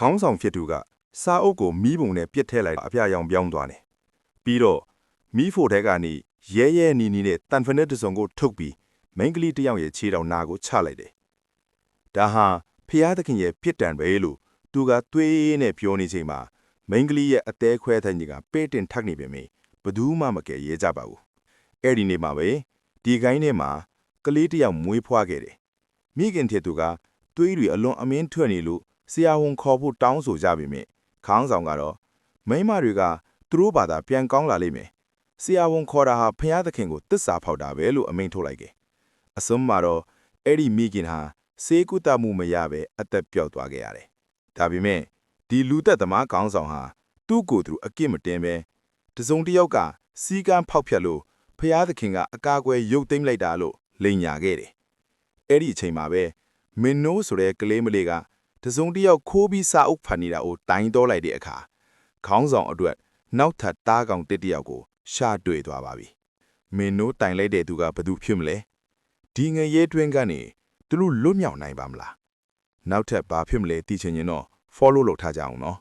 ခေါင်းဆောင်ဖြစ်သူကစာအုပ်ကိုမီးပုံနဲ့ပြစ်ထည့်လိုက်အပြာရောင်ပြောင်းသွားတယ်ပြီးတော့မီးဖိုထဲကနေရဲနီနီနဲ့တန်ဖနက်တစုံကိုထုတ်ပြီးမိန်းကလေးတယောက်ရဲ့ခြေတော်နာကိုချလိုက်တယ်ဒါဟာဖျားသခင်ရဲ့ပြစ်ဒဏ်ပဲလို့သူကသွေးနဲ့ပြောနေချိန်မှာမိန်းကလေးရဲ့အသေးခွဲတဲ့ညီကပဲ့တင်ထက်နေပေမယ့်ဘယ်သူမှမကယ်ရဲကြပါဘူးအဲ့ဒီနေ့မှာပဲဒီကိုင်းထဲမှာကလေးတယောက်မွေးဖွားခဲ့တယ်မိခင်တဲ့သူကသွေးတွေအလွန်အမင်းထွက်နေလို့ဆရာဝန်ခေါ်ဖို့တောင်းဆိုကြပေမယ့်ခေါင်းဆောင်ကတော့မိန်းမတွေကသူတို့ဘာသာပြန်ကောင်းလာလိမ့်မယ်ဆရာဝန်ခေါ်တာဟာဖျားသခင်ကိုတစ္ဆာဖောက်တာပဲလို့အမိန့်ထုတ်လိုက်တယ်အစွန်းမှာတော့အဲ့ဒီမိခင်ဟာဆေးကုသမှုမရပဲအသက်ပျောက်သွားခဲ့ရတယ်ဒါပေမဲ့ဒီလူသက်သမားခေါင်းဆောင်ဟာသူ့ကိုယ်သူအပြစ်မတင်ပဲတစုံတစ်ယောက်ကစီကန်းဖောက်ဖြတ်လို့ဖျားသခင်ကအကာအကွယ်ရုပ်သိမ်းလိုက်တာလို့လိန်ညာခဲ့တယ်အဲ့ဒီအချိန်မှာပဲမင်းနိုးဆိုတဲ့ကလေးမလေးကတစုံတစ်ယောက်ခိုးပြီးစာအုပ်ဖတ်နေတာကိုတိုင်းတော်လိုက်တဲ့အခါခေါင်းဆောင်အတွက်နောက်ထပ်တားကောင်တစ်ယောက်ကိုရှာတွေ့သွားပါပြီမင်းနိုးတိုင်လိုက်တဲ့သူကဘယ်သူဖြစ်မလဲဒီငရဲတွင်းကနေသူတို့လွတ်မြောက်နိုင်ပါမလားနောက်ထပ်ဘာဖြစ်မလဲသိချင်ရင်တော့ follow လုပ်ထားကြအောင်နော်